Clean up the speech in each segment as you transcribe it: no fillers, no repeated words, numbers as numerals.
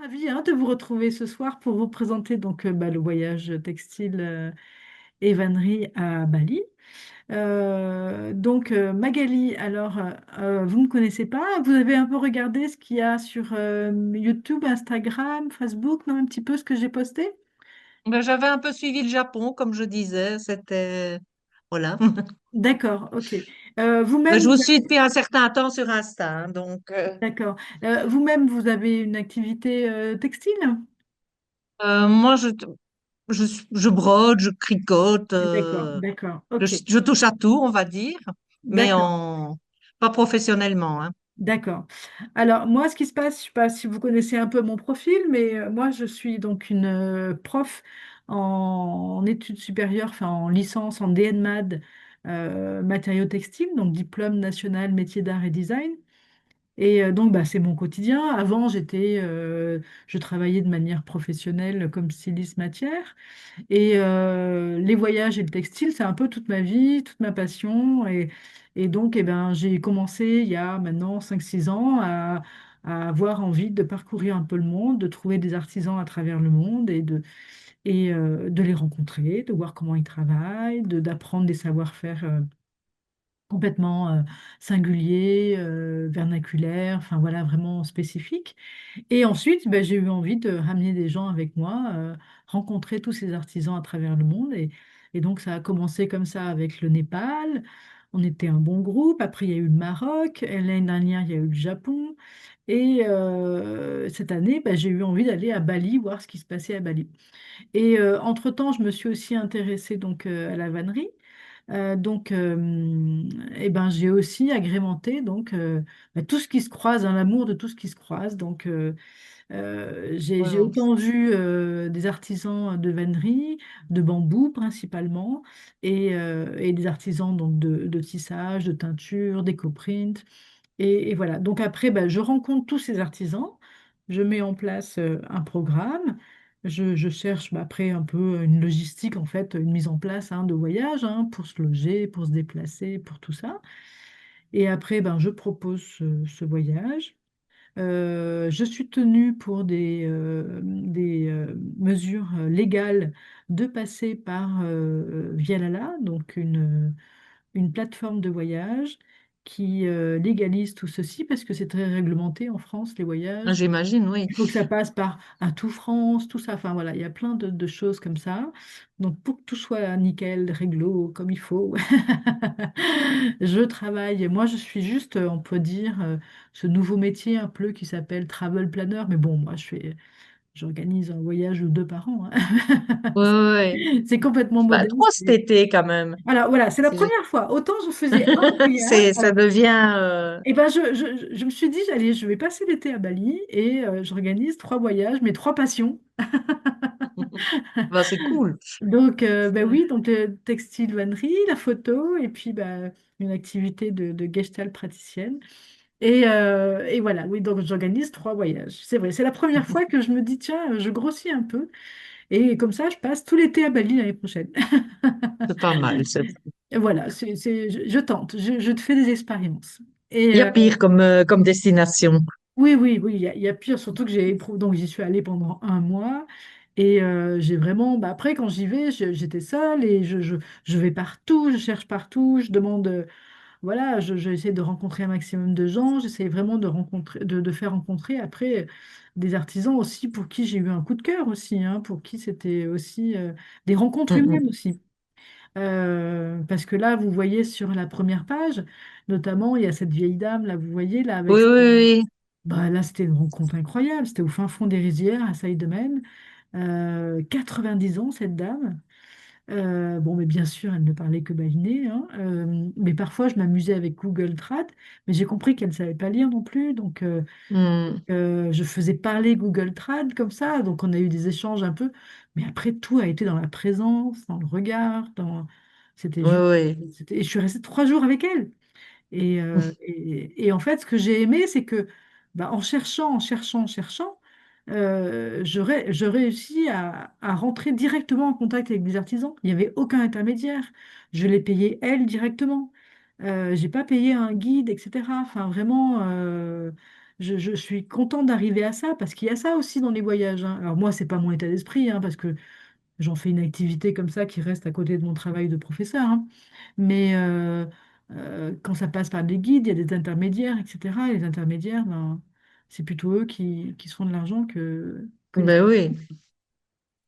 ravie de vous retrouver ce soir pour vous présenter le voyage textile et vannerie à Bali. Magali, vous ne me connaissez pas, vous avez un peu regardé ce qu'il y a sur YouTube, Instagram, Facebook, non, un petit peu ce que j'ai posté? Ben, j'avais un peu suivi le Japon, comme je disais, c'était... Voilà. D'accord, ok. Ben, Vous-même, je vous suis depuis un certain temps sur Insta, hein, donc d'accord. Vous-même, vous avez une activité textile? moi, je brode, je tricote, D'accord, d'accord, je, ok. je touche à tout, on va dire, mais D'accord. pas professionnellement, hein. D'accord. Alors, moi, ce qui se passe, je ne sais pas si vous connaissez un peu mon profil, mais moi, je suis donc une prof en études supérieures, enfin en licence en DNMAD, matériaux textiles, donc diplôme national métier d'art et design. Et c'est mon quotidien. Avant, je travaillais de manière professionnelle comme styliste matière. Et les voyages et le textile, c'est un peu toute ma vie, toute ma passion. Et donc, j'ai commencé il y a maintenant 5 6 ans à avoir envie de parcourir un peu le monde, de trouver des artisans à travers le monde et de les rencontrer, de voir comment ils travaillent, d'apprendre des savoir-faire complètement singuliers, vernaculaires, enfin voilà, vraiment spécifiques. Et ensuite, j'ai eu envie de ramener des gens avec moi, rencontrer tous ces artisans à travers le monde. Et donc, ça a commencé comme ça avec le Népal. On était un bon groupe. Après, il y a eu le Maroc. Et l'année dernière, il y a eu le Japon. Et cette année, j'ai eu envie d'aller à Bali, voir ce qui se passait à Bali. Et entre-temps, je me suis aussi intéressée à la vannerie. J'ai aussi agrémenté tout ce qui se croise, un amour de tout ce qui se croise. J'ai Ouais. autant vu des artisans de vannerie, de bambou principalement, et des artisans de tissage, de teinture, d'éco-print. Et voilà. Donc après, je rencontre tous ces artisans, je mets en place un programme, je cherche après un peu une logistique, en fait, une mise en place de voyage pour se loger, pour se déplacer, pour tout ça. Et après, je propose ce voyage. Je suis tenue pour des mesures légales de passer par Vialala, donc une plateforme de voyage qui légalise tout ceci parce que c'est très réglementé en France, les Ah, voyages. j'imagine, oui. Il faut que ça passe par un tout France, tout ça. Enfin voilà, il y a plein de choses comme ça. Donc pour que tout soit nickel, réglo, comme il faut, je travaille. Moi, je suis juste, on peut dire, ce nouveau métier un peu qui s'appelle travel planner. Mais bon, j'organise un voyage ou deux par an, hein. Ouais, ouais, ouais. C'est complètement Bah, modeste. trois cet été quand même. Alors voilà, c'est la Si première fois. Autant je faisais un voyage. Ça devient... Et je me suis dit, allez, je vais passer l'été à Bali et j'organise 3 voyages, mes 3 passions. bah, c'est cool. Oui, donc le textile, vannerie, la photo et puis une activité de gestalt praticienne. Et voilà, oui, donc j'organise 3 voyages. C'est vrai, c'est la première fois que je me dis, tiens, je grossis un peu. Et comme ça, je passe tout l'été à Bali l'année prochaine. C'est pas mal. Et voilà, je tente, je te fais des expériences. Il Et y a pire comme destination. oui, oui, oui, il y a pire, surtout que j'ai éprouvé, donc j'y suis allée pendant un mois. Et j'ai vraiment, après, quand j'y vais, j'étais seule et je vais partout, je cherche partout, je demande, voilà, j'essaie de rencontrer un maximum de gens, j'essaie vraiment de rencontrer, de faire rencontrer après des artisans aussi pour qui j'ai eu un coup de cœur aussi, pour qui c'était aussi des rencontres humaines Mhm. aussi. Parce que là, vous voyez sur la première page, notamment, il y a cette vieille dame, là, vous voyez, là, avec... Oui, oui, oui. Là, c'était une rencontre incroyable, c'était au fin fond des rizières, à Saïd-Domen. 10 ans, cette dame. Bon, mais bien sûr, elle ne parlait que balinais, hein. Mais parfois, je m'amusais avec Google Trad, mais j'ai compris qu'elle ne savait pas lire non plus. Hmm. Je faisais parler Google Trad comme ça. Donc, on a eu des échanges un peu. Mais après, tout a été dans la présence, dans le regard. C'était Oui, juste. oui. Et je suis restée 3 jours avec elle. Et en fait, ce que j'ai aimé, c'est que en cherchant, en cherchant, en cherchant, je réussis à rentrer directement en contact avec des artisans. Il n'y avait aucun intermédiaire. Je les payais elles directement. J'ai pas payé un guide, etc. Enfin, vraiment, je suis contente d'arriver à ça parce qu'il y a ça aussi dans les voyages, hein. Alors moi, c'est pas mon état d'esprit, hein, parce que j'en fais une activité comme ça qui reste à côté de mon travail de professeur, hein. Mais quand ça passe par des guides, il y a des intermédiaires, etc. Et les intermédiaires, ben, c'est plutôt eux qui se font de l'argent que les... Ben oui.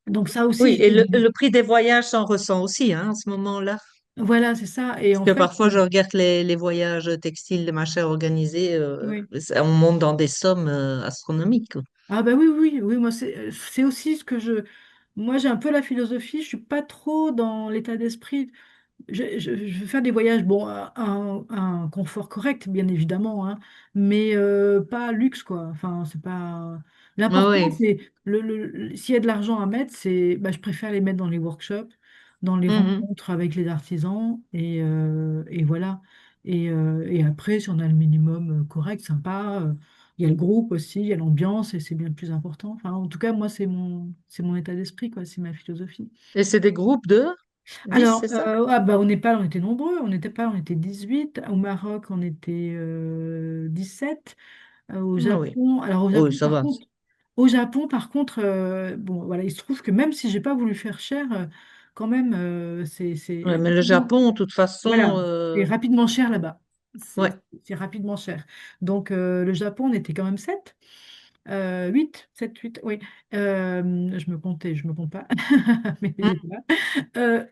Donc ça aussi, Oui, et le prix des voyages s'en ressent aussi, hein, en ce moment-là. voilà, c'est ça. Et Parce en que fait, parfois, je regarde les voyages textiles, les machins organisés, oui. on monte dans des sommes astronomiques, quoi. Ah bah oui, oui, oui, moi c'est aussi ce que je... Moi j'ai un peu la philosophie, je suis pas trop dans l'état d'esprit. Je vais faire des voyages, bon, à un confort correct, bien évidemment, hein, mais pas luxe, quoi. Enfin, c'est pas... Ah L'important, oui. c'est, s'il y a de l'argent à mettre, c'est, bah, je préfère les mettre dans les workshops, dans les Mhm. rencontres avec les artisans, et voilà. Et après, si on a le minimum correct, sympa, il y a le groupe aussi, il y a l'ambiance, et c'est bien le plus important. Enfin, en tout cas, moi, c'est mon état d'esprit, quoi, c'est ma philosophie. Et c'est des groupes de 10, Alors, c'est ça? ah bah, au Népal, on était nombreux. Au Népal, on était 18. Au Maroc, on était 17. Au Ah oui. Japon, alors Oui, ça va. Au Japon, par contre, bon, voilà, il se trouve que même si j'ai pas voulu faire cher, quand même, c'est Ouais, mais le rapidement, Japon, de toute façon, voilà, c'est rapidement cher là-bas. C'est ouais. c'est rapidement cher. Donc, le Japon, on était quand même 7. 8, 7, 8, oui. Je me compte pas, mais j'étais là. Euh,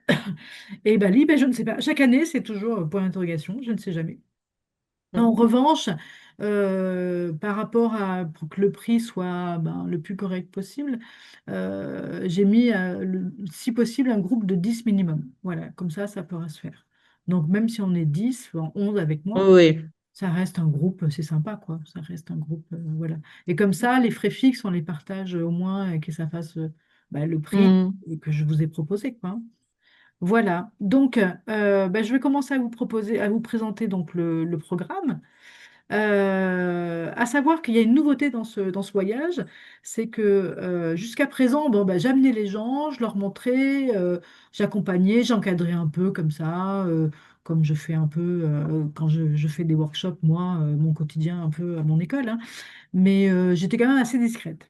et Bali, ben, je ne sais pas. Chaque année, c'est toujours point d'interrogation, je ne sais jamais. En Mhm. revanche, par rapport à, pour que le prix soit ben, le plus correct possible, j'ai mis, si possible, un groupe de 10 minimum. Voilà, comme ça pourra se faire. Donc, même si on est 10, enfin, 11 avec moi, Oui. ça reste un groupe, c'est sympa, quoi. Ça reste un groupe, voilà. Et comme ça, les frais fixes, on les partage au moins et que ça fasse ben, le prix Mhm. que je vous ai proposé, quoi. Voilà, donc ben, je vais commencer à vous proposer, à vous présenter donc le programme. À savoir qu'il y a une nouveauté dans ce voyage, c'est que jusqu'à présent, bon, ben, j'amenais les gens, je leur montrais, j'accompagnais, j'encadrais un peu comme ça, comme je fais un peu quand je fais des workshops, moi, mon quotidien un peu à mon école, hein. Mais j'étais quand même assez discrète.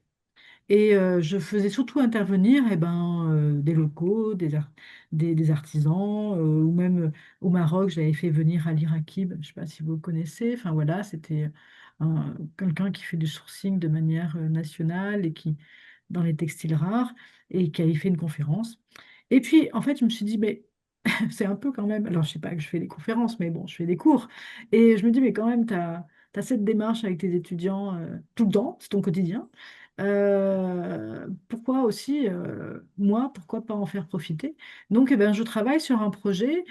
Et je faisais surtout intervenir eh ben, des locaux, des artisans, ou même au Maroc, j'avais fait venir Ali Rakib, je ne sais pas si vous le connaissez, enfin voilà, c'était quelqu'un qui fait du sourcing de manière nationale et qui, dans les textiles rares, et qui avait fait une conférence. Et puis, en fait, je me suis dit, mais c'est un peu quand même, alors je sais pas que je fais des conférences, mais bon, je fais des cours. Et je me dis, mais quand même, tu as cette démarche avec tes étudiants tout le temps, c'est ton quotidien. Pourquoi aussi, moi, pourquoi pas en faire profiter? Donc, eh ben, je travaille sur un projet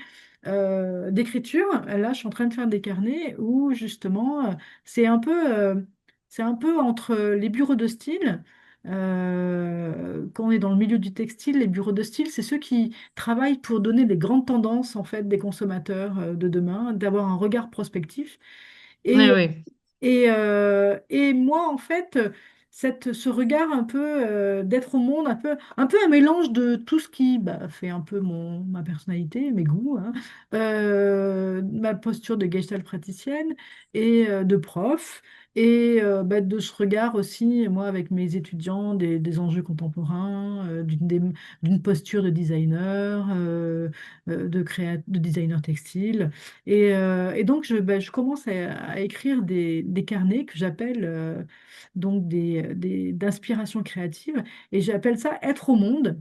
d'écriture. Là, je suis en train de faire des carnets où justement, c'est un peu entre les bureaux de style. Quand on est dans le milieu du textile, les bureaux de style, c'est ceux qui travaillent pour donner des grandes tendances en fait des consommateurs de demain, d'avoir un regard prospectif. Oui, Et oui. et moi, en fait, ce regard un peu d'être au monde, un peu un mélange de tout ce qui bah, fait un peu ma personnalité, mes goûts, hein, ma posture de gestalt praticienne et de prof, et bah, de ce regard aussi, moi, avec mes étudiants, des enjeux contemporains, d'une posture de designer, de designer textile. Et donc, je commence à écrire des carnets que j'appelle donc d'inspiration créative. Et j'appelle ça Être au monde,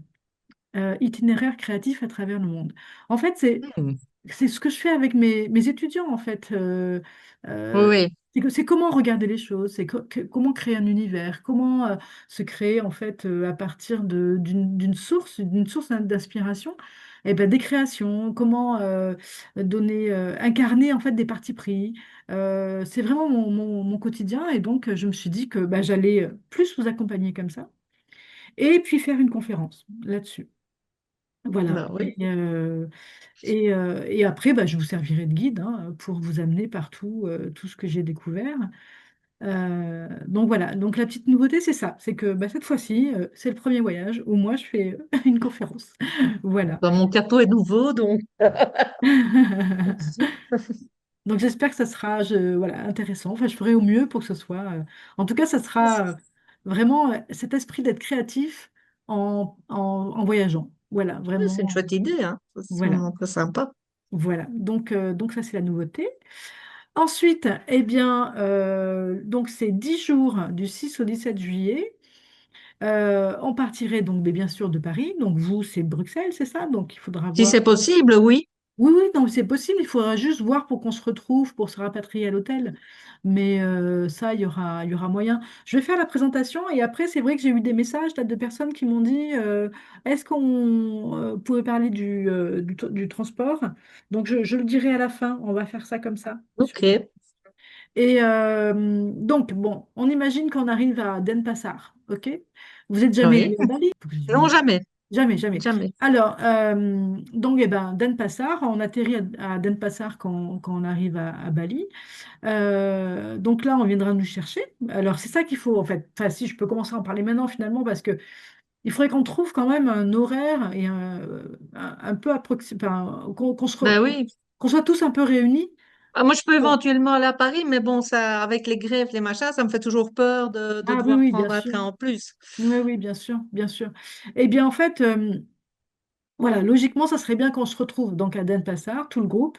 itinéraire créatif à travers le monde. En fait, Mhm. c'est ce que je fais avec mes étudiants, en fait. Oui, Euh, oui. c'est comment regarder les choses, c'est comment créer un univers, comment se créer, en fait, à partir d'une source d'inspiration, et ben, des créations, comment incarner, en fait, des partis pris. C'est vraiment mon quotidien, et donc je me suis dit que bah, j'allais plus vous accompagner comme ça, et puis faire une conférence là-dessus. Voilà. Ben oui. Et après, bah, je vous servirai de guide hein, pour vous amener partout tout ce que j'ai découvert. Donc voilà, donc la petite nouveauté, c'est ça, c'est que bah, cette fois-ci, c'est le premier voyage où moi je fais une conférence. Voilà. Ben, mon capot est nouveau, donc. Donc j'espère que ça sera voilà, intéressant. Enfin, je ferai au mieux pour que ce soit. En tout cas, ça sera vraiment cet esprit d'être créatif en voyageant. Voilà, Oui, c'est une vraiment. chouette idée, hein. C'est Voilà, vraiment très sympa. voilà. Donc ça, c'est la nouveauté. Ensuite, eh bien, donc c'est 10 jours du 6 au 17 juillet. On partirait donc bien sûr de Paris. Donc vous, c'est Bruxelles, c'est ça? Donc il faudra Si voir. c'est possible, oui. Oui, oui, non, c'est possible. Il faudra juste voir pour qu'on se retrouve, pour se rapatrier à l'hôtel. Mais ça, il y aura moyen. Je vais faire la présentation et après, c'est vrai que j'ai eu des messages là, de personnes qui m'ont dit est-ce qu'on pourrait parler du transport? Donc, je le dirai à la fin. On va faire ça comme ça. Ok. Et donc, bon, on imagine qu'on arrive à Denpasar, OK? Vous êtes jamais Oui. allé à Bali? Non, jamais. Jamais, jamais. Jamais. Alors, donc, eh ben, Denpasar, on atterrit à Denpasar quand on arrive à Bali. Donc là, on viendra nous chercher. Alors, c'est ça qu'il faut, en fait. Enfin, si je peux commencer à en parler maintenant, finalement, parce que il faudrait qu'on trouve quand même un horaire et un peu approximatif, enfin, Ben oui. qu'on soit tous un peu réunis. Ah, moi, je peux éventuellement aller à Paris, mais bon, ça, avec les grèves, les machins, ça me fait toujours peur de Ah oui, devoir oui, bien prendre un sûr. train en plus. Oui, oui, bien sûr, bien sûr. Eh bien, en fait, voilà, logiquement, ça serait bien qu'on se retrouve donc à Denpasar, tout le groupe.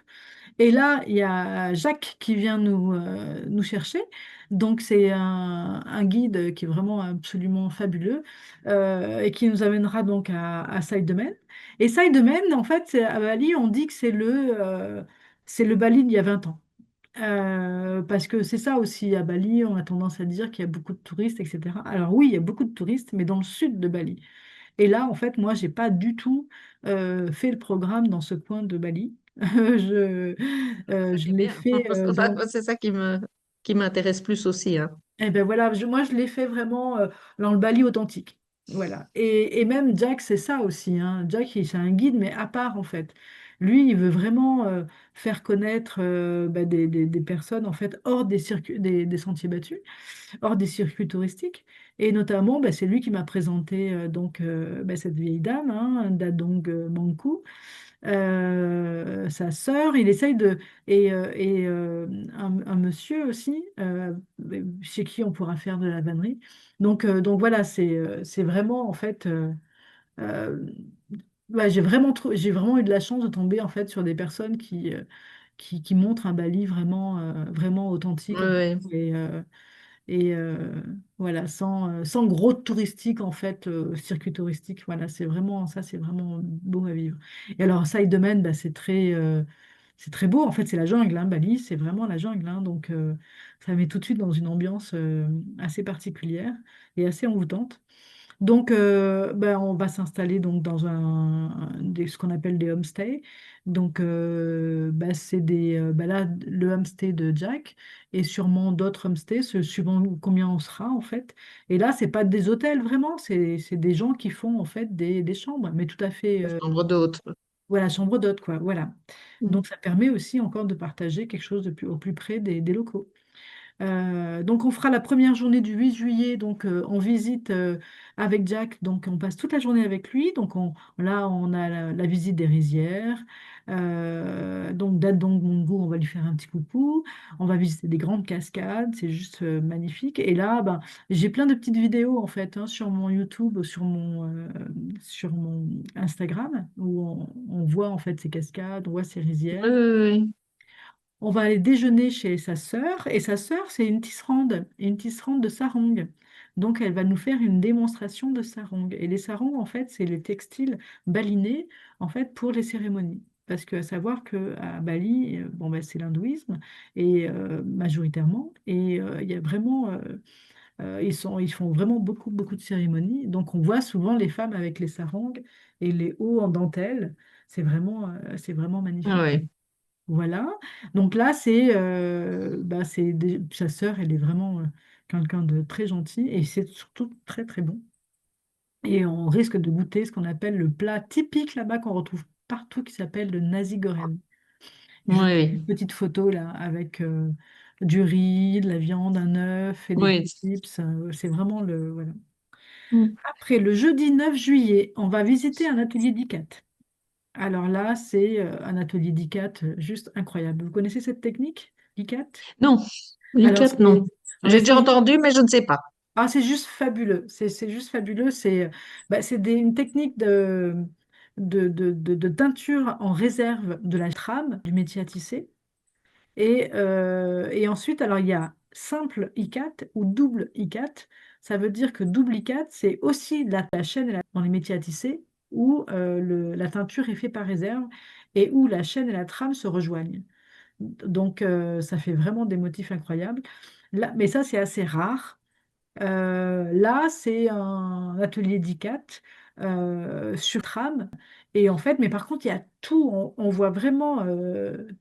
Et là, il y a Jacques qui vient nous chercher. Donc, c'est un guide qui est vraiment absolument fabuleux et qui nous amènera donc à Saïdemene. Et Saïdemene, en fait, à Bali, on dit que c'est le Bali d'il y a 20 ans. Parce que c'est ça aussi à Bali, on a tendance à dire qu'il y a beaucoup de touristes, etc. Alors oui, il y a beaucoup de touristes, mais dans le sud de Bali. Et là, en fait, moi, j'ai pas du tout fait le programme dans ce coin de Bali. Je, C'est ça je qui est l'ai bien. fait dans. C'est ça qui m'intéresse plus aussi, hein. Eh ben voilà, moi, je l'ai fait vraiment dans le Bali authentique. Voilà. Et même Jack, c'est ça aussi, hein. Jack, c'est un guide, mais à part, en fait. Lui, il veut vraiment faire connaître des personnes, en fait, hors des sentiers battus, hors des circuits touristiques. Et notamment, c'est lui qui m'a présenté cette vieille dame, hein, Dadong Mangku, sa sœur. Il essaye de et un monsieur aussi chez qui on pourra faire de la vannerie. Donc voilà, c'est vraiment en fait. Euh, j'ai vraiment eu de la chance de tomber en fait sur des personnes qui montrent un Bali vraiment Oui, authentique oui. et voilà, sans gros touristique, en fait, circuit touristique. Voilà, c'est vraiment beau à vivre. Et alors, Side-Domaine, c'est très beau. En fait, c'est la jungle, hein, Bali, c'est vraiment la jungle, hein. Donc, ça met tout de suite dans une ambiance assez particulière et assez envoûtante. Donc, on va s'installer donc dans ce qu'on appelle des homestays. Donc, c'est là, le homestay de Jack et sûrement d'autres homestays, suivant combien on sera en fait. Et là, c'est pas des hôtels vraiment, c'est des gens qui font en fait des chambres, mais tout à fait, La chambre d'hôte. voilà, chambre d'hôte quoi, voilà. Mm. Donc, ça permet aussi encore de partager quelque chose au plus près des locaux. Donc on fera la première journée du 8 juillet, donc on visite avec Jack, donc on passe toute la journée avec lui. Donc là on a la visite des rizières. Donc Dadong Mongo, on va lui faire un petit coucou. On va visiter des grandes cascades, c'est juste magnifique. Et là, j'ai plein de petites vidéos en fait hein, sur mon YouTube, sur mon Instagram, où on voit en fait ces cascades, on voit ces Oui, rizières. oui, oui. On va aller déjeuner chez sa sœur, et sa sœur, c'est une tisserande de sarong. Donc, elle va nous faire une démonstration de sarong. Et les sarongs, en fait, c'est les textiles balinés, en fait, pour les cérémonies. Parce que à savoir que à Bali, c'est l'hindouisme et majoritairement, et il y a vraiment, ils font vraiment beaucoup, beaucoup de cérémonies. Donc, on voit souvent les femmes avec les sarongs et les hauts en dentelle. C'est vraiment Ah magnifique. oui. Voilà. Donc là, sa sœur, elle est vraiment quelqu'un de très gentil et c'est surtout très très bon. Et on risque de goûter ce qu'on appelle le plat typique là-bas qu'on retrouve partout qui s'appelle le nasi goreng. Oui, Je vous fais une oui. petite photo là avec du riz, de la viande, un œuf et des Oui. chips. C'est vraiment le voilà. Mm. Après le jeudi 9 juillet, on va visiter un atelier d'ICAT. Alors là, c'est un atelier d'ICAT juste incroyable. Vous connaissez cette technique, l'ICAT? Non, Alors, l'ICAT, non. ouais, J'ai déjà entendu, mais je ne sais pas. c'est juste fabuleux. C'est juste fabuleux. C'est une technique de teinture en réserve de la trame du métier à tisser. Et ensuite, alors il y a simple ICAT ou double ICAT. Ça veut dire que double ICAT, c'est aussi la chaîne dans les métiers à tisser où la teinture est faite par réserve et où la chaîne et la trame se rejoignent. Donc, ça fait vraiment des motifs incroyables. Là, mais ça, c'est assez rare. Là, c'est un atelier d'ICAT sur trame. Et en fait, mais par contre, il y a tout. On voit vraiment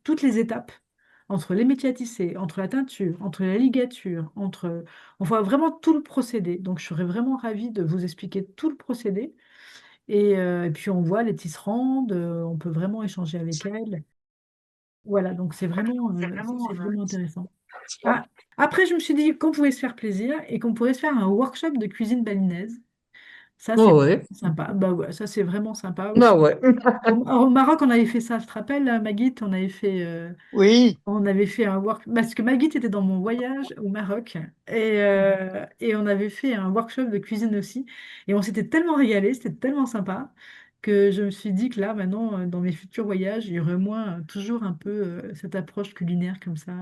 toutes les étapes entre les métiers à tisser, entre la teinture, entre la ligature, on voit vraiment tout le procédé. Donc, je serais vraiment ravie de vous expliquer tout le procédé. Et puis, on voit les tisserandes, on peut vraiment échanger avec elles. Voilà, donc c'est vraiment intéressant. Ah, après, je me suis dit qu'on pouvait se faire plaisir et qu'on pourrait se faire un workshop de cuisine balinaise. Ça, c'est Oh, ouais. sympa. Bah ouais, ça, c'est vraiment sympa Bah aussi. ouais. Au Maroc, on avait fait ça, je te rappelle, là, Magit, Oui. on avait fait un workshop, parce que Magit était dans mon voyage au Maroc, et on avait fait un workshop de cuisine aussi. Et on s'était tellement régalé, c'était tellement sympa, que je me suis dit que là, maintenant, dans mes futurs voyages, il y aurait au moins toujours un peu cette approche culinaire comme ça.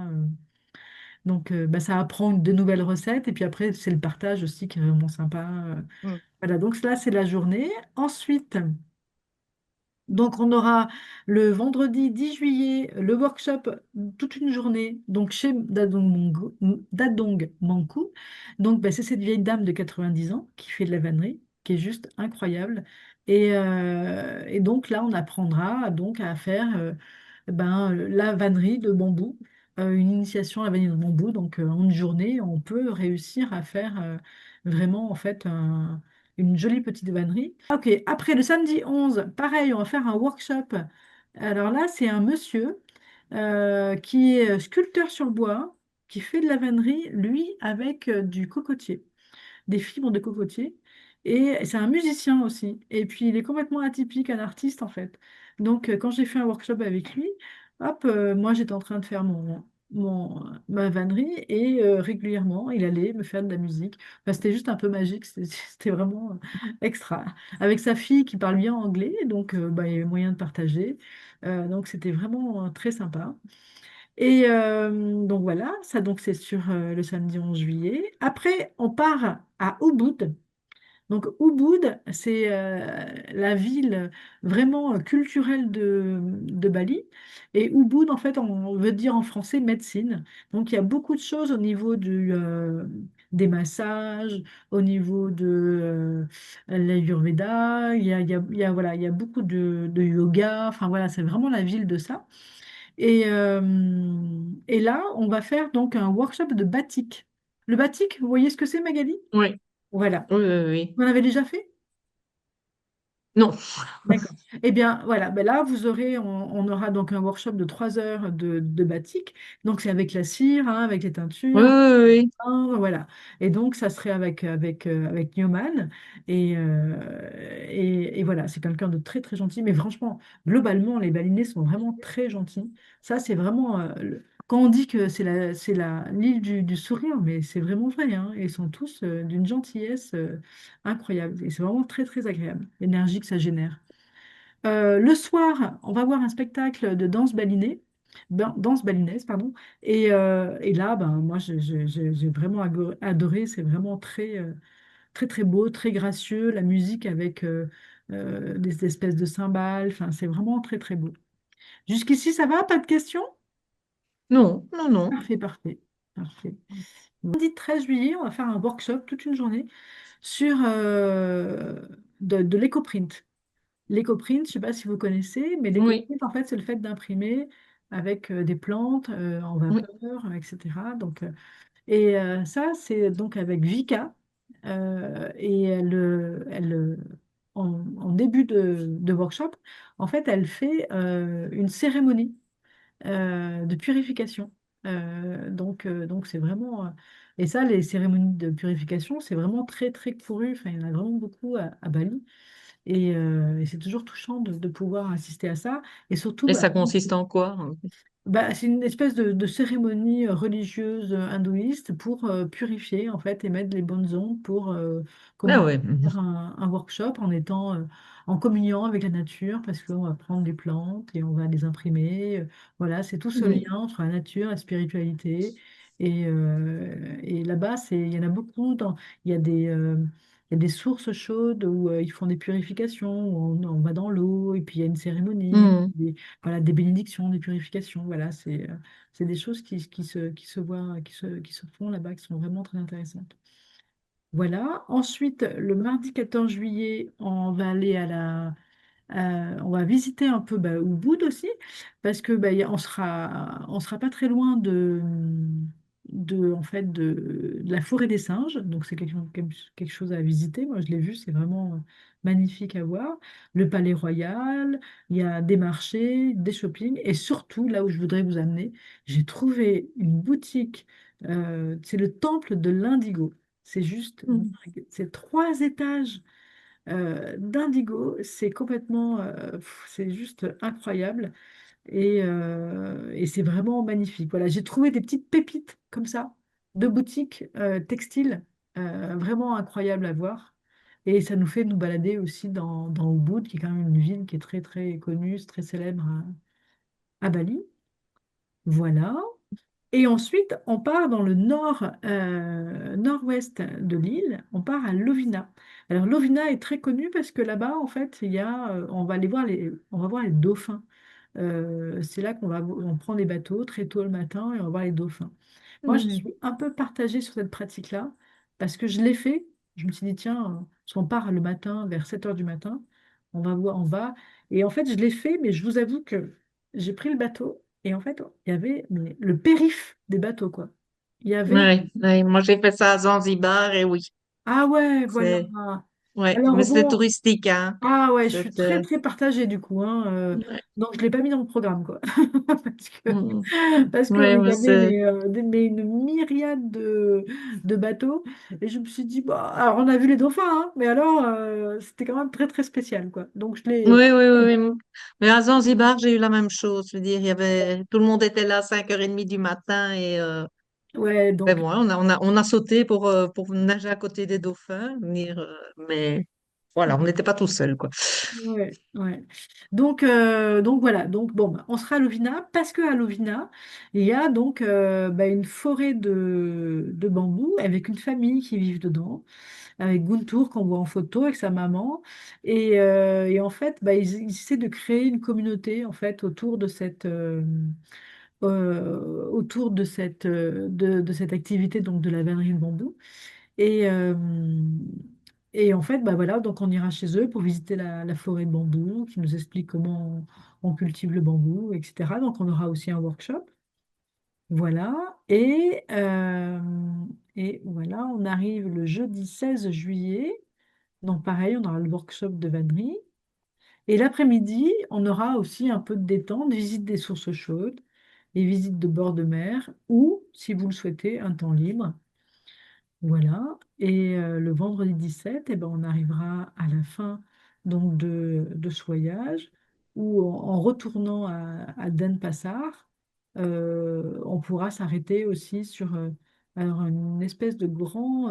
Donc, bah, ça apprend de nouvelles recettes. Et puis après, c'est le partage aussi qui est vraiment sympa. Mm. Voilà, donc là, c'est la journée. Ensuite, donc on aura le vendredi 10 juillet le workshop toute une journée donc chez Dadong Mankou. Donc bah, c'est cette vieille dame de 90 ans qui fait de la vannerie, qui est juste incroyable. Et donc là, on apprendra donc à faire la vannerie de bambou, une initiation à la vannerie de bambou. Donc en une journée, on peut réussir à faire vraiment en fait une jolie petite vannerie. Ok, après le samedi 11, pareil, on va faire un workshop. Alors là, c'est un monsieur qui est sculpteur sur bois, qui fait de la vannerie, lui, avec du cocotier, des fibres de cocotier. Et c'est un musicien aussi. Et puis, il est complètement atypique, un artiste, en fait. Donc, quand j'ai fait un workshop avec lui, hop, moi, j'étais en train de faire ma vannerie et régulièrement, il allait me faire de la musique. Enfin, c'était juste un peu magique, c'était vraiment extra. Avec sa fille qui parle bien anglais, donc bah, il y avait moyen de partager. Donc, c'était vraiment très sympa. Donc voilà, ça donc c'est sur le samedi 11 juillet. Après, on part à Ubud. Donc Ubud, c'est la ville vraiment culturelle de Bali. Et Ubud, en fait, on veut dire en français médecine. Donc il y a beaucoup de choses au niveau des massages, au niveau de l'Ayurveda. Voilà, il y a beaucoup de yoga. Enfin voilà, c'est vraiment la ville de ça. Et là, on va faire donc un workshop de batik. Le batik, vous voyez ce que c'est, Magali? Oui, Voilà. oui, oui, oui. Vous en avez déjà fait? Non. D'accord. Eh bien, voilà. Ben là, on aura donc un workshop de 3 heures de batik. Donc, c'est avec la cire, hein, avec les Oui, teintures. oui, oui. Voilà. Et donc, ça serait avec Newman. Et voilà, c'est quelqu'un de très, très gentil. Mais franchement, globalement, les Balinais sont vraiment très gentils. Ça, c'est vraiment. Quand on dit que l'île du sourire, mais c'est vraiment vrai. Hein. Ils sont tous d'une gentillesse incroyable. Et c'est vraiment très, très agréable, l'énergie que ça génère. Le soir, on va voir un spectacle de danse balinaise, pardon. Et là, ben, moi, j'ai vraiment adoré. C'est vraiment très, très, très beau, très gracieux. La musique avec des espèces de cymbales. Enfin, c'est vraiment très, très beau. Jusqu'ici, ça va? Pas de questions? Non, non, non. Parfait, parfait, parfait. Lundi 13 juillet, on va faire un workshop toute une journée sur de l'éco-print. L'éco-print, je ne sais pas si vous connaissez, mais Oui, l'éco-print, en fait, c'est le fait d'imprimer avec des plantes en oui, vapeur, etc. Donc, ça, c'est donc avec Vika. Et en début de workshop, en fait, elle fait une cérémonie de purification. Donc c'est vraiment. Et ça, les cérémonies de purification, c'est vraiment très, très couru. Enfin, il y en a vraiment beaucoup à Bali. Et c'est toujours touchant de pouvoir assister à ça. Et surtout, Et bah, ça consiste en quoi? bah, c'est une espèce de cérémonie religieuse hindouiste pour purifier en fait et mettre les bonnes ondes pour Ah commencer ouais. à faire un workshop en étant en communion avec la nature parce qu'on va prendre des plantes et on va les imprimer. Voilà, c'est tout ce Mhm. lien entre la nature, la spiritualité. Et là-bas, il y en a beaucoup. Il y a il y a des sources chaudes où ils font des purifications, où on va dans l'eau et puis il y a une cérémonie Mhm. voilà, des bénédictions, des purifications. Voilà, c'est des choses qui se voient, qui se font là-bas, qui sont vraiment très intéressantes. Voilà. Ensuite, le mardi 14 juillet, on va aller on va visiter un peu Ubud aussi, parce que on sera pas très loin en fait, de la forêt des singes. Donc, c'est quelque chose à visiter. Moi, je l'ai vu, c'est vraiment magnifique à voir. Le Palais Royal, il y a des marchés, des shoppings, et surtout, là où je voudrais vous amener, j'ai trouvé une boutique, c'est le temple de l'Indigo. C'est juste Mhm. dingue. C'est 3 étages d'indigo. C'est complètement, c'est juste incroyable et c'est vraiment magnifique. Voilà, j'ai trouvé des petites pépites comme ça de boutiques textiles vraiment incroyables à voir. Et ça nous fait nous balader aussi dans Ubud, qui est quand même une ville qui est très très connue, très célèbre à Bali. Voilà. Et ensuite, on part dans le nord-ouest de l'île, on part à Lovina. Alors, Lovina est très connu parce que là-bas, en fait, on va aller voir on va voir les dauphins. C'est là on prend des bateaux très tôt le matin et on va voir les dauphins. Moi, je Mhm. suis un peu partagée sur cette pratique-là parce que je l'ai fait. Je me suis dit, tiens, parce qu'on part le matin vers 7 heures du matin, on va voir, on va. Et en fait, je l'ai fait, mais je vous avoue que j'ai pris le bateau et en fait, il y avait le périph' des bateaux, quoi. Il y avait. Ouais, ouais. Moi, j'ai fait ça à Zanzibar et oui, Ah ouais, voilà. c'est, ouais, mais Alors c'était bon, touristique, hein. ah ouais, je suis très C'était, très partagée du coup, hein. ouais. Donc je ne l'ai pas mis dans le programme, quoi. Mhm. Parce que Ouais, il y mais avait c'est, une myriade de bateaux. Et je me suis dit, bah, alors on a vu les dauphins, hein, mais alors c'était quand même très très spécial, quoi. Donc je oui, l'ai. oui, oui, oui. Mais à Zanzibar, j'ai eu la même chose. Je veux dire, tout le monde était là à 5h30 du matin et, Ouais, ben donc. bon, on a sauté pour nager à côté des dauphins, mais voilà, on n'était pas tout seul, quoi. Ouais, ouais. Donc voilà, donc bon, bah, on sera à Lovina parce qu'à Lovina, il y a donc une forêt de bambou avec une famille qui vit dedans, avec Guntur qu'on voit en photo avec sa maman. Et en fait, ils essaient de créer une communauté en fait autour de cette activité donc de la vannerie de bambou. Et, euh, et en fait, voilà, donc on ira chez eux pour visiter la forêt de bambou, qui nous explique comment on cultive le bambou, etc. Donc on aura aussi un workshop. Voilà. Et voilà, on arrive le jeudi 16 juillet. Donc pareil, on aura le workshop de vannerie. Et l'après-midi, on aura aussi un peu de détente, visite des sources chaudes et visite de bord de mer, ou, si vous le souhaitez, un temps libre. Voilà. Et le vendredi 17, on arrivera à la fin donc, de ce voyage où en retournant à Denpasar, on pourra s'arrêter aussi sur alors une espèce de grand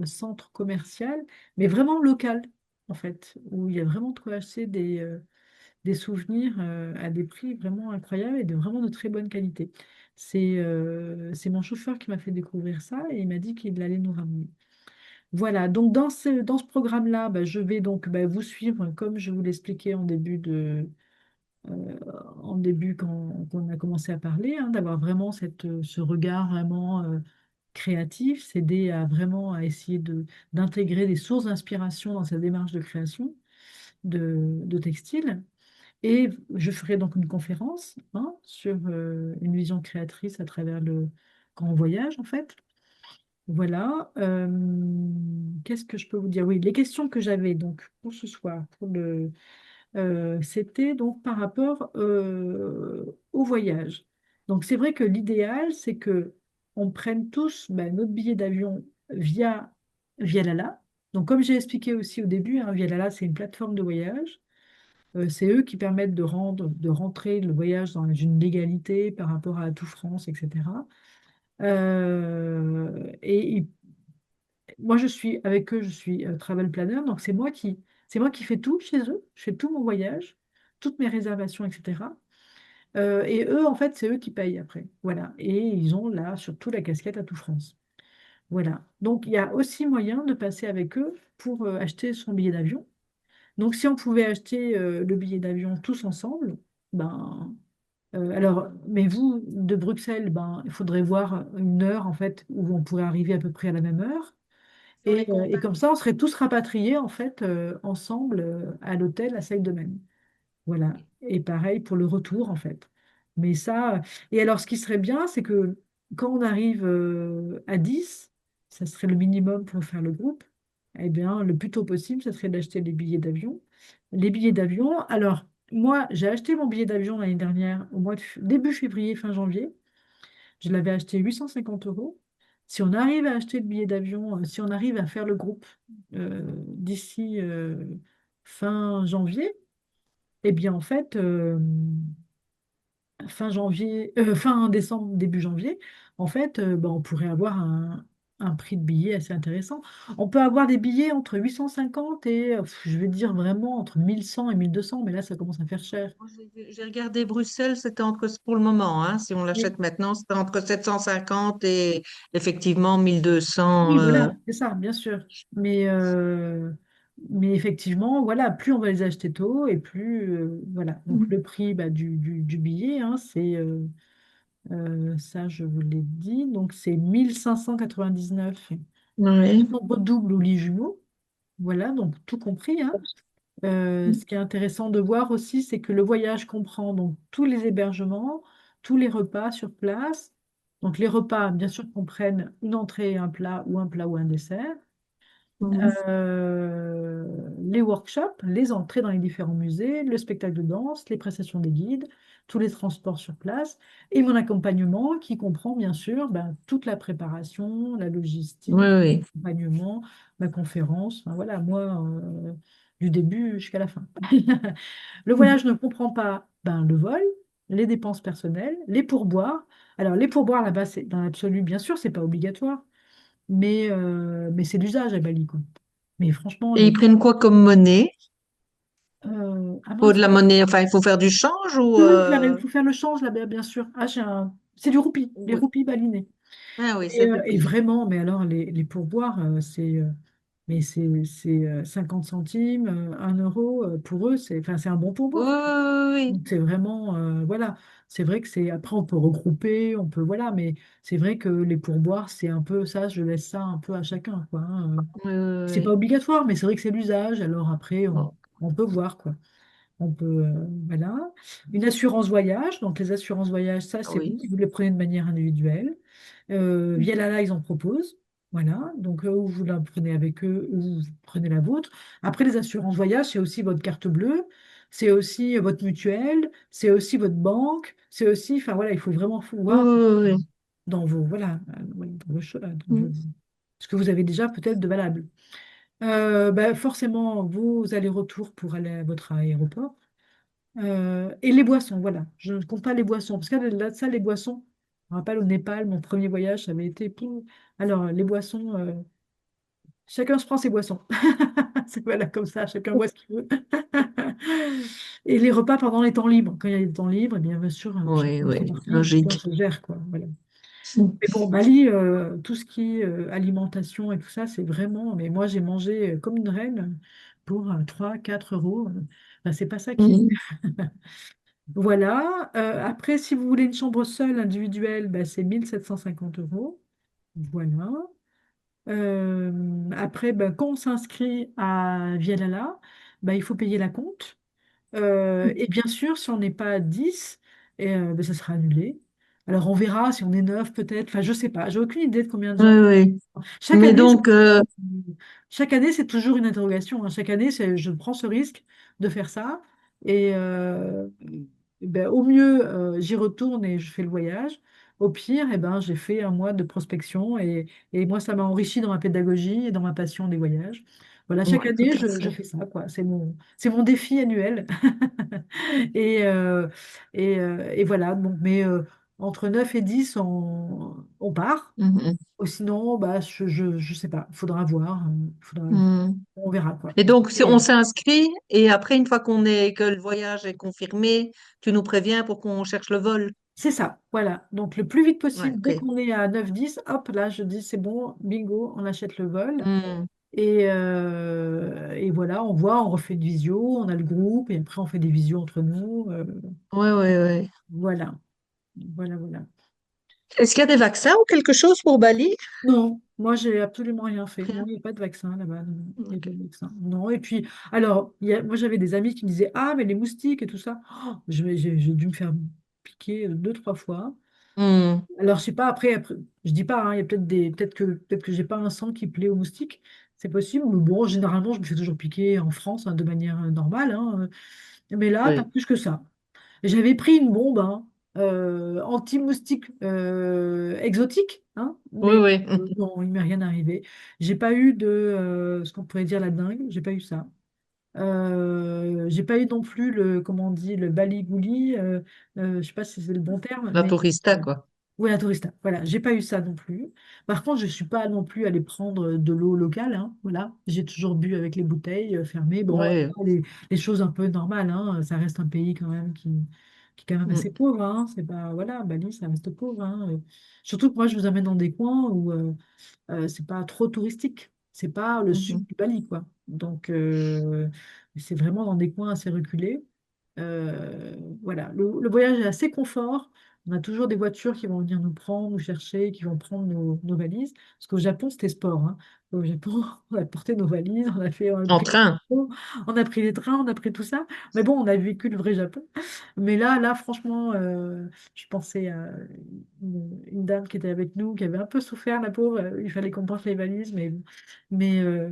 centre commercial, mais vraiment local en fait, où il y a vraiment de quoi acheter des souvenirs à des prix vraiment incroyables et vraiment de très bonne qualité. C'est mon chauffeur qui m'a fait découvrir ça et il m'a dit qu'il allait nous ramener. Voilà, donc dans ce programme-là, je vais donc vous suivre comme je vous l'expliquais euh, en début quand on a commencé à parler, hein, d'avoir vraiment ce regard vraiment créatif, s'aider à vraiment à essayer d'intégrer des sources d'inspiration dans sa démarche de création de textile. Et je ferai donc une conférence hein, sur une vision créatrice à travers le grand voyage, en fait. Voilà. Qu'est-ce que je peux vous dire? Oui, les questions que j'avais donc pour ce soir, c'était donc par rapport au voyage. Donc c'est vrai que l'idéal, c'est que on prenne tous notre billet d'avion via Lala. Donc, comme j'ai expliqué aussi au début, hein, Vialala, c'est une plateforme de voyage. C'est eux qui permettent de rentrer le voyage dans une légalité par rapport à Tout France, etc. Et moi, je suis avec eux, je suis travel planner, donc c'est moi qui fais tout chez eux. Je fais tout mon voyage, toutes mes réservations, etc. Et eux, en fait, c'est eux qui payent après. Voilà. Et ils ont là surtout la casquette à Tout France. Voilà. Donc, il y a aussi moyen de passer avec eux pour acheter son billet d'avion. Donc, si on pouvait acheter le billet d'avion tous ensemble, ben, alors, mais vous, de Bruxelles, ben, il faudrait voir une heure, en fait, où on pourrait arriver à peu près à la même heure. Sur les Et contacts. comme ça, on serait tous rapatriés, en fait, ensemble à l'hôtel à Saïd-Domaine. Voilà. Et pareil pour le retour, en fait. Mais ça, et alors ce qui serait bien, c'est que quand on arrive à 10, ça serait le minimum pour faire le groupe, eh bien, le plus tôt possible, ça serait d'acheter les billets d'avion. Les billets d'avion, alors, moi, j'ai acheté mon billet d'avion l'année dernière, au mois de début février, fin janvier. Je l'avais acheté 850 euros. Si on arrive à acheter le billet d'avion, si on arrive à faire le groupe d'ici fin janvier, eh bien, en fait, fin janvier, fin décembre, début janvier, en fait, ben, on pourrait avoir un prix de billet assez intéressant. On peut avoir des billets entre 850 et, je vais dire vraiment, entre 1100 et 1200, mais là, ça commence à faire cher. Moi, j'ai regardé Bruxelles, c'était entre, pour le moment, hein, si on Oui, l'achète maintenant, c'était entre 750 et effectivement 1200. oui, voilà, c'est ça, bien sûr. Mais effectivement, voilà, plus on va les acheter tôt et plus, voilà. Donc, le prix bah, du billet, hein, c'est, ça, je vous l'ai dit, donc c'est 1599 Oui. chambre double ou lit jumeau. Voilà, donc tout compris, hein. Ce qui est intéressant de voir aussi, c'est que le voyage comprend donc tous les hébergements, tous les repas sur place. Donc les repas, bien sûr, comprennent une entrée et un plat ou un dessert. Mhm. Les workshops, les entrées dans les différents musées, le spectacle de danse, les prestations des guides, tous les transports sur place et mon accompagnement qui comprend bien sûr ben, toute la préparation, la Oui, logistique, oui. l'accompagnement, ma conférence, enfin, voilà, moi, du début jusqu'à la fin. Le voyage ne comprend pas ben, le vol, les dépenses personnelles, les pourboires. Alors, les pourboires là-bas, c'est dans l'absolu, bien sûr, c'est pas obligatoire. Mais c'est l'usage à Bali, quoi. Mais franchement, Et ils prennent quoi comme monnaie? ah Faut de mince, la monnaie, enfin, il faut faire du change ou oui, il faut faire le change là-bas, bien sûr. Ah, c'est du roupie, les Oui. roupies balinais. Ah oui, c'est Et roupie. vraiment, mais alors, les pourboires, c'est 50 centimes, 1 euro, pour eux, enfin, c'est un bon Oui, pourboire. oui, oui, Donc, c'est vraiment, voilà, c'est vrai que c'est, après, on peut regrouper, on peut, voilà, mais c'est vrai que les pourboires, c'est un peu ça, je laisse ça un peu à chacun, quoi, hein. oui, oui, C'est pas oui. obligatoire, mais c'est vrai que c'est l'usage. Alors après, Bon, on peut voir quoi. On peut, voilà. Une assurance voyage. Donc les assurances voyage, ça, c'est vous oui. qui vous les prenez de manière individuelle. Via la ils en proposent. Voilà. Donc ou vous la prenez avec eux ou vous prenez la vôtre. Après, les assurances voyage, c'est aussi votre carte bleue, c'est aussi votre mutuelle, c'est aussi votre banque, c'est aussi, enfin voilà, il faut vraiment Oui, voir oui, dans vos, voilà, dans oui. ce que vous avez déjà peut-être de valable. Bah, forcément, vos allers-retours pour aller à votre aéroport. Et les boissons, voilà. Je ne compte pas les boissons. Parce que là, ça, les boissons, je me rappelle au Népal, mon premier voyage, ça avait été. Alors, les boissons, chacun se prend ses boissons. C'est voilà, comme ça, chacun boit ce qu'il veut. Et les repas pendant les temps libres. Quand il y a des temps libres, eh bien sûr, Oui, chacun son oui, parti, chacun logique. se gère, quoi. Voilà. Mais bon, Bali, tout ce qui est alimentation et tout ça, c'est vraiment. Mais moi, j'ai mangé comme une reine pour 3, 4 euros. Ben, c'est pas ça qui. Mhm. Voilà. Après, si vous voulez une chambre seule, individuelle, ben, c'est 1 750 euros. Voilà. Après, ben, quand on s'inscrit à Vialala, ben, il faut payer la compte. Et bien sûr, si on n'est pas à 10, ben, ça sera annulé. Alors, on verra si on est 9 peut-être. Enfin, je sais pas. J'ai aucune idée de combien de Oui, gens. oui. Chaque Mais année, donc, chaque année, c'est toujours une interrogation, hein. Chaque année, je prends ce risque de faire ça. Et ben, au mieux, j'y retourne et je fais le voyage. Au pire, eh ben, j'ai fait un mois de prospection et moi, ça m'a enrichi dans ma pédagogie et dans ma passion des voyages. Voilà, chaque Oui, tout année, à je fait. fais ça, quoi. C'est mon défi annuel. Et, et voilà, donc, mais entre 9 et 10, on part. Mhm. Ou sinon, bah, je sais pas, il faudra voir. Mhm. On verra, quoi. Et donc, si Et, on s'inscrit et après, une fois que le voyage est confirmé, tu nous préviens pour qu'on cherche le vol. c'est ça, voilà. Donc le plus vite Ouais, possible, dès ok. qu'on est à 9-10, hop, là, je dis c'est bon, bingo, on achète le vol. Mhm. Et voilà, on voit, on refait une visio, on a le groupe, et après on fait des visios entre nous. Ouais, ouais, ouais. Voilà, voilà. Est-ce qu'il y a des vaccins ou quelque chose pour Bali? Non, moi j'ai absolument rien fait. Non, Rien. il n'y a pas de vaccin là-bas. Non, il n'y a Ok. pas de vaccin. Non, et puis, alors, moi j'avais des amis qui me disaient, ah, mais les moustiques et tout ça. Oh, j'ai dû me faire piquer deux, trois fois. Mhm. Alors, je sais pas, après, je dis pas, hein, il y a peut-être que j'ai pas un sang qui plaît aux moustiques. C'est possible, mais bon, généralement, je me fais toujours piquer en France, hein, de manière normale, hein. Mais là, pas Oui, plus que ça. J'avais pris une bombe, hein, anti-moustique exotique, hein, oui, mais oui. non, il m'est rien arrivé. J'ai pas eu de ce qu'on pourrait dire la dingue, j'ai pas eu ça. J'ai pas eu non plus le, comment on dit, le baligouli, je sais pas si c'est le bon terme, La mais tourista, quoi. oui, la tourista. Voilà, j'ai pas eu ça non plus. Par contre, je suis pas non plus allée prendre de l'eau locale, hein. Voilà, j'ai toujours bu avec les bouteilles fermées. Bon, Oui. les choses un peu normales, hein. Ça reste un pays quand même qui est quand même assez Mhm. pauvre, hein. C'est pas, voilà, Bali, ça reste pauvre, hein. Surtout que moi, je vous amène dans des coins où c'est pas trop touristique. C'est pas le sud Mhm. du Bali, quoi. Donc, c'est vraiment dans des coins assez reculés. Voilà, le voyage est assez confort. On a toujours des voitures qui vont venir nous prendre, nous chercher, qui vont prendre nos valises. Parce qu'au Japon, c'était sport, hein. Au Japon, on a porté nos valises, on a En pris train. on a pris les trains, on a pris tout ça. Mais bon, on a vécu le vrai Japon. Mais là, franchement, je pensais à une dame qui était avec nous, qui avait un peu souffert, la pauvre. Il fallait qu'on porte les valises, mais, euh,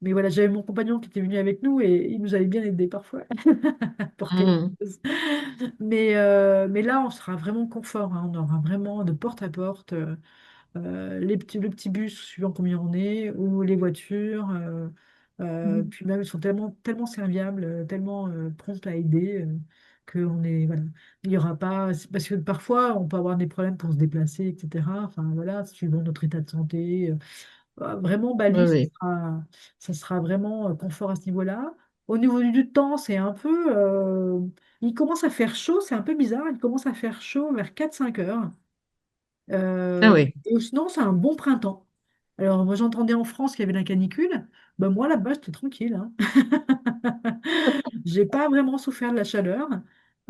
mais voilà, j'avais mon compagnon qui était venu avec nous et il nous avait bien aidé parfois à porter les Mhm. choses. Mais là, on sera vraiment confort, hein. On aura vraiment de porte à porte. Le petit bus, suivant combien on est, ou les voitures. Mhm. Puis même, ils sont tellement serviables, tellement prompts à aider, qu'on est, voilà. Il y aura pas, c'est parce que parfois, on peut avoir des problèmes pour se déplacer, etc. Enfin, voilà, suivant notre état de santé. Vraiment, Oui, Bali, oui. ça sera vraiment confort à ce niveau-là. Au niveau du temps, c'est un peu. Il commence à faire chaud, c'est un peu bizarre. Il commence à faire chaud vers 4-5 heures. Ah Euh, oui. et sinon, c'est un bon printemps. Alors, moi, j'entendais en France qu'il y avait la canicule. Ben, moi, là-bas, j'étais tranquille, hein. J'ai pas vraiment souffert de la chaleur.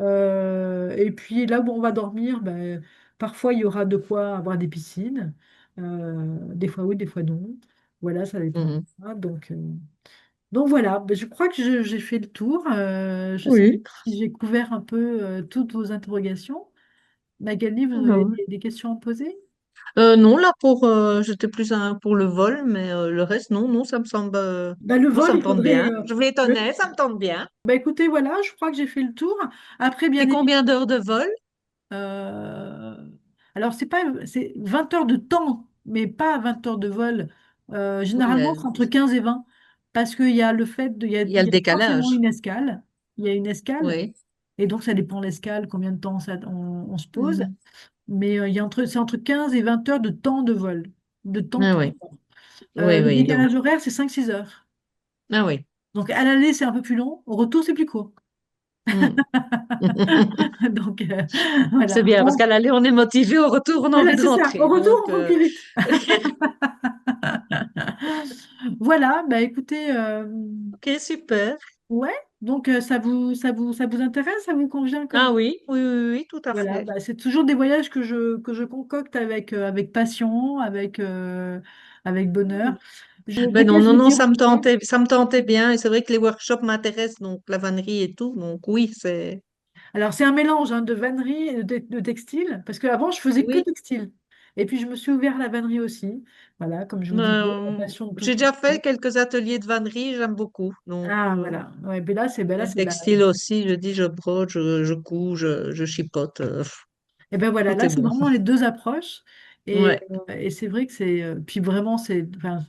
Et puis, là où on va dormir, ben, parfois, il y aura de quoi avoir des piscines. Des fois oui, des fois non. Voilà, ça dépend. Mhm. Ah, donc voilà, ben, je crois que j'ai fait le tour. Je sais pas Oui. si j'ai couvert un peu toutes vos interrogations. Magali, vous avez Non, des questions à me poser? Non, là j'étais plus pour le vol, mais le reste, non, non, ça me semble, Bah, le moi, vol, ça me il tente faudrait. bien. Je vais être Oui. honnête, ça me tente bien. Bah, écoutez, voilà, je crois que j'ai fait le tour. Après, bien C'est évidemment, combien d'heures de vol? euh, alors c'est 20 heures de temps, mais pas 20 heures de vol. Oui, Généralement, c'est entre 15 et 20, parce qu'il y a le fait de, il y a il le y a forcément décalage. une escale. Il y a une escale, Oui. et donc ça dépend de l'escale, combien de temps on se pose. Mhm. Mais c'est entre 15 et 20 heures de temps de vol, de temps de Ah oui, transport. oui, Le oui, donc. décalage horaire, c'est 5-6 heures. Ah oui. Donc à l'aller, c'est un peu plus long. Au retour, c'est plus court. Mhm. Donc voilà. C'est bien, parce qu'à l'aller, on est motivé, au retour, on a Voilà, envie de c'est ça. Au rentrer. retour, Donc, on va plus vite. Voilà, bah écoutez, ok, super. ouais, donc ça vous intéresse, ça vous convient comme. Ah oui, oui, oui, oui, tout à Voilà, fait. bah, c'est toujours des voyages que je concocte avec passion, avec bonheur. Ben non, Desquels je non, vous non, dirai après. ça me tentait bien. Et c'est vrai que les workshops m'intéressent, donc la vannerie et tout. Donc oui, c'est. Alors, c'est un mélange, hein, de vannerie et de textile, parce qu'avant, je faisais que Oui. textile. Et puis, je me suis ouvert à la vannerie aussi. Voilà, comme je vous disais, la passion de J'ai toucher. déjà fait quelques ateliers de vannerie, j'aime beaucoup. Donc, Ah, voilà. Ouais, mais là, et le c'est la. textile aussi, je dis, je brode, je couds, je chipote. Et ben voilà, Tout là, est c'est bon. vraiment les deux approches. Ouais. Et c'est vrai que c'est. Puis vraiment, enfin,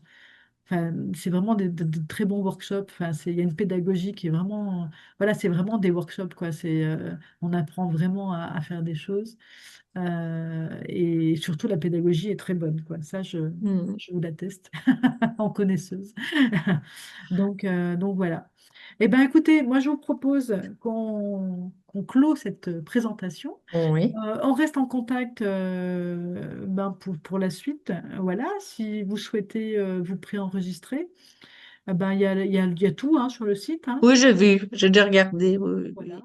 c'est vraiment de très bons workshops. Enfin, il y a une pédagogie qui est vraiment. Voilà, c'est vraiment des workshops, quoi. On apprend vraiment à faire des choses. Et surtout, la pédagogie est très bonne, quoi. Ça, Mm. je vous l'atteste en connaisseuse. Donc voilà. Eh bien, écoutez, moi, je vous propose qu'on clôt cette présentation. Oui. On reste en contact ben, pour la suite. Voilà, si vous souhaitez vous préenregistrer, ben, il y a tout hein, sur le site. Hein. Oui, j'ai vu, j'ai déjà regardé. Oui, oui, Voilà. oui.